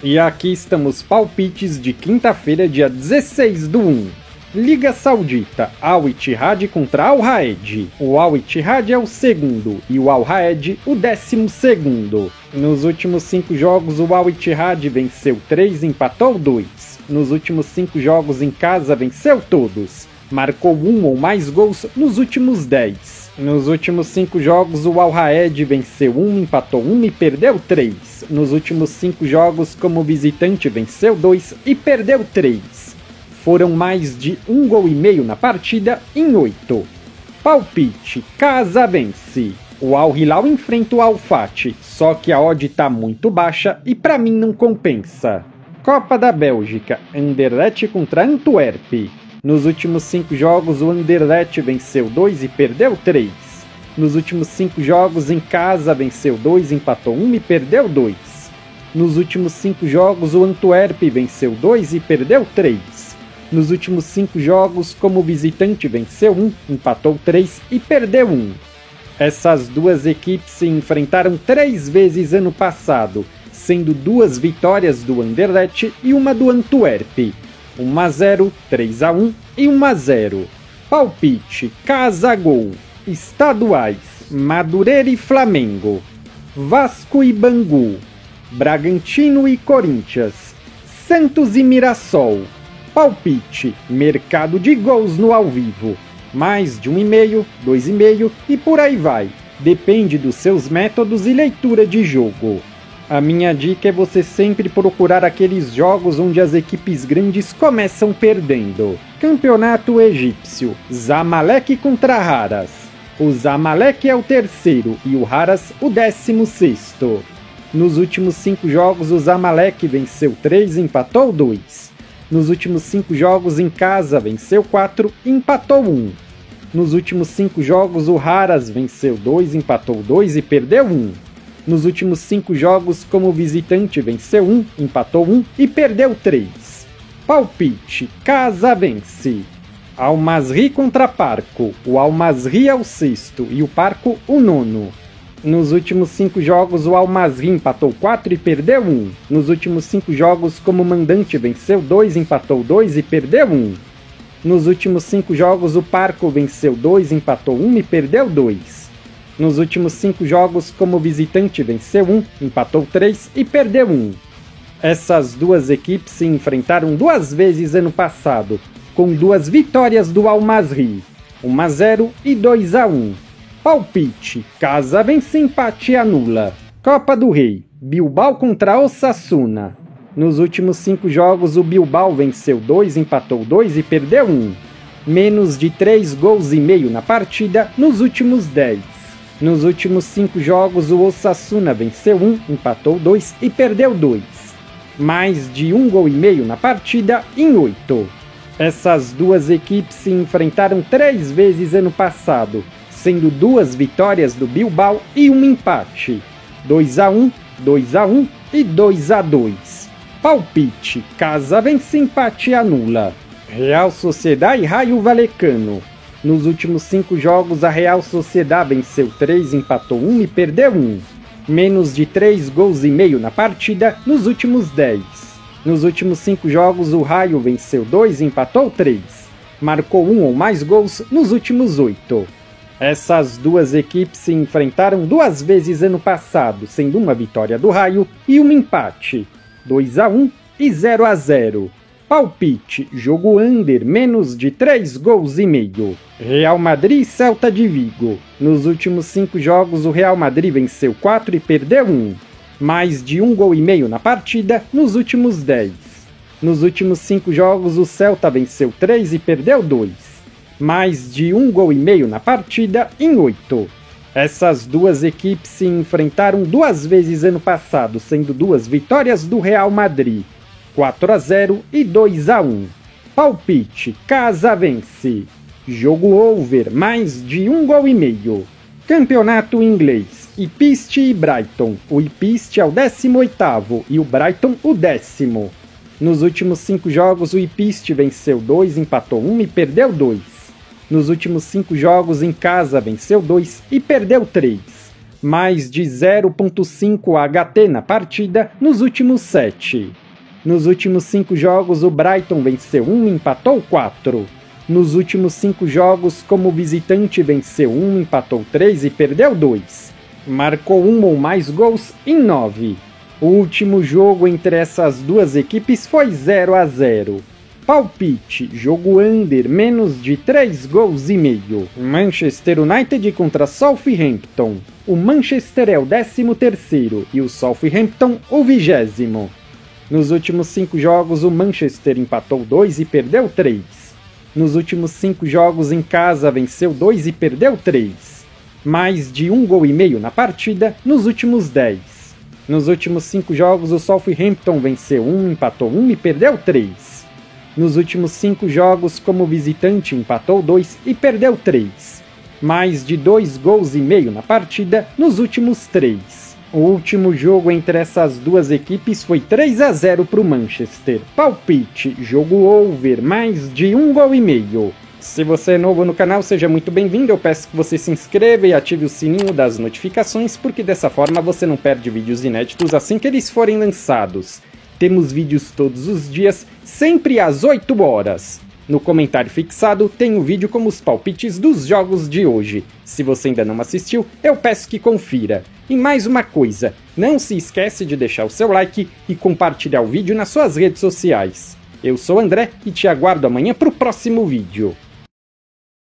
E aqui estamos palpites de quinta-feira, dia 16/1. Liga Saudita, Al Ittihad contra Al Raed. O Al Ittihad é o segundo e o Al Raed o 12º. Nos últimos 5 jogos o Al Ittihad venceu 3 e empatou 2. Nos últimos 5 jogos em casa venceu todos. Marcou 1 ou mais gols nos últimos 10. Nos últimos 5 jogos o Al Raed venceu 1, empatou 1 e perdeu 3. Nos últimos 5 jogos como visitante venceu 2 e perdeu 3. Foram mais de 1,5 gols na partida em 8. Palpite, casa vence. O Al Hilal enfrenta o Al Fatih, só que a odd tá muito baixa e pra mim não compensa. Copa da Bélgica, Anderlecht contra Antwerp. Nos últimos 5 jogos o Anderlecht venceu 2 e perdeu 3. Nos últimos 5 jogos em casa venceu 2, empatou 1 e perdeu 2. Nos últimos 5 jogos o Antwerp venceu 2 e perdeu 3. Nos últimos 5 jogos como visitante venceu 1, empatou 3 e perdeu 1. Essas duas equipes se enfrentaram 3 vezes ano passado, sendo 2 vitórias do Anderlecht e uma do Antwerp. 1-0, 3-1 e 1-0. Palpite, casa gol. Estaduais, Madureira e Flamengo. Vasco e Bangu. Bragantino e Corinthians. Santos e Mirassol. Palpite, mercado de gols no ao vivo. Mais de 1,5, 2,5 e por aí vai. Depende dos seus métodos e leitura de jogo. A minha dica é você sempre procurar aqueles jogos onde as equipes grandes começam perdendo. Campeonato Egípcio, Zamalek contra Haras. O Zamalek é o 3º e o Haras o 16º. Nos últimos 5 jogos o Zamalek venceu 3 e empatou 2. Nos últimos 5 jogos em casa venceu 4 e empatou 1. Nos últimos 5 jogos o Haras venceu 2, empatou 2 e perdeu 1. Nos últimos 5 jogos como visitante venceu 1, empatou 1 e perdeu 3. Palpite, casa vence. Al Masry contra Parco. O Al Masry é o 6º e o Parco o 9º. Nos últimos 5 jogos o Al Masry empatou 4 e perdeu 1. Nos últimos 5 jogos como mandante venceu 2, empatou 2 e perdeu 1. Nos últimos 5 jogos o Parco venceu 2, empatou 1 e perdeu 2. Nos últimos 5 jogos como visitante venceu 1, empatou 3 e perdeu 1. Essas duas equipes se enfrentaram 2 vezes ano passado, com 2 vitórias do Al Masry, 1-0 e 2-1. Palpite, casa vence, empate e anula. Copa do Rei, Bilbao contra Osasuna. Nos últimos 5 jogos o Bilbao venceu 2, empatou 2 e perdeu 1. Menos de 3,5 gols na partida nos últimos 10. Nos últimos 5 jogos o Osasuna venceu 1, empatou 2 e perdeu 2. Mais de 1,5 gols na partida em 8. Essas duas equipes se enfrentaram 3 vezes ano passado, sendo 2 vitórias do Bilbao e um empate. 2-1, 2-1 e 2-2. Palpite, casa vence, empate e anula. Real Sociedad e Rayo Vallecano. Nos últimos 5 jogos a Real Sociedad venceu 3, empatou 1 e perdeu 1. Menos de 3,5 gols na partida nos últimos 10. Nos últimos 5 jogos o Rayo venceu 2 e empatou 3. Marcou 1 ou mais gols nos últimos 8. Essas duas equipes se enfrentaram 2 vezes ano passado, sendo uma vitória do Rayo e um empate. 2-1 e 0-0. Palpite, jogo under, menos de 3,5 gols. Real Madrid e Celta de Vigo. Nos últimos 5 jogos o Real Madrid venceu 4 e perdeu 1. Mais de 1,5 gols na partida nos últimos 10. Nos últimos 5 jogos o Celta venceu 3 e perdeu 2. Mais de 1,5 gols na partida em 8. Essas duas equipes se enfrentaram 2 vezes ano passado, sendo 2 vitórias do Real Madrid. 4-0 e 2-1. Palpite, casa vence. Jogo over, mais de 1,5 gols. Campeonato inglês, Ipswich e Brighton. O Ipswich é o 18º e o Brighton o 10º. Nos últimos 5 jogos o Ipswich venceu 2, empatou 1 e perdeu 2. Nos últimos 5 jogos em casa venceu 2 e perdeu 3. mais de 0.5 HT na partida nos últimos 7. Nos últimos 5 jogos, o Brighton venceu 1 e empatou 4. Nos últimos 5 jogos, como visitante, venceu 1, empatou 3 e perdeu 2. Marcou 1 ou mais gols em 9. O último jogo entre essas duas equipes foi 0-0. Palpite, jogo under, menos de 3 gols e meio. Manchester United contra Southampton. O Manchester é o 13º e o Southampton o 20º. Nos últimos 5 jogos, o Manchester empatou 2 e perdeu 3. Nos últimos 5 jogos em casa, venceu 2 e perdeu 3. Mais de 1 gol e meio na partida nos últimos 10. Nos últimos 5 jogos, o Southampton venceu 1, empatou 1 e perdeu 3. Nos últimos 5 jogos, como visitante, empatou 2 e perdeu 3. Mais de 2 gols e meio na partida nos últimos 3. O último jogo entre essas duas equipes foi 3-0 para o Manchester. Palpite, jogo over, mais de 1 gol e meio. Se você é novo no canal, seja muito bem-vindo. Eu peço que você se inscreva e ative o sininho das notificações, porque dessa forma você não perde vídeos inéditos assim que eles forem lançados. Temos vídeos todos os dias, sempre às 8 horas. No comentário fixado tem o vídeo com os palpites dos jogos de hoje. Se você ainda não assistiu, eu peço que confira. E mais uma coisa, não se esquece de deixar o seu like e compartilhar o vídeo nas suas redes sociais. Eu sou o André e te aguardo amanhã para o próximo vídeo.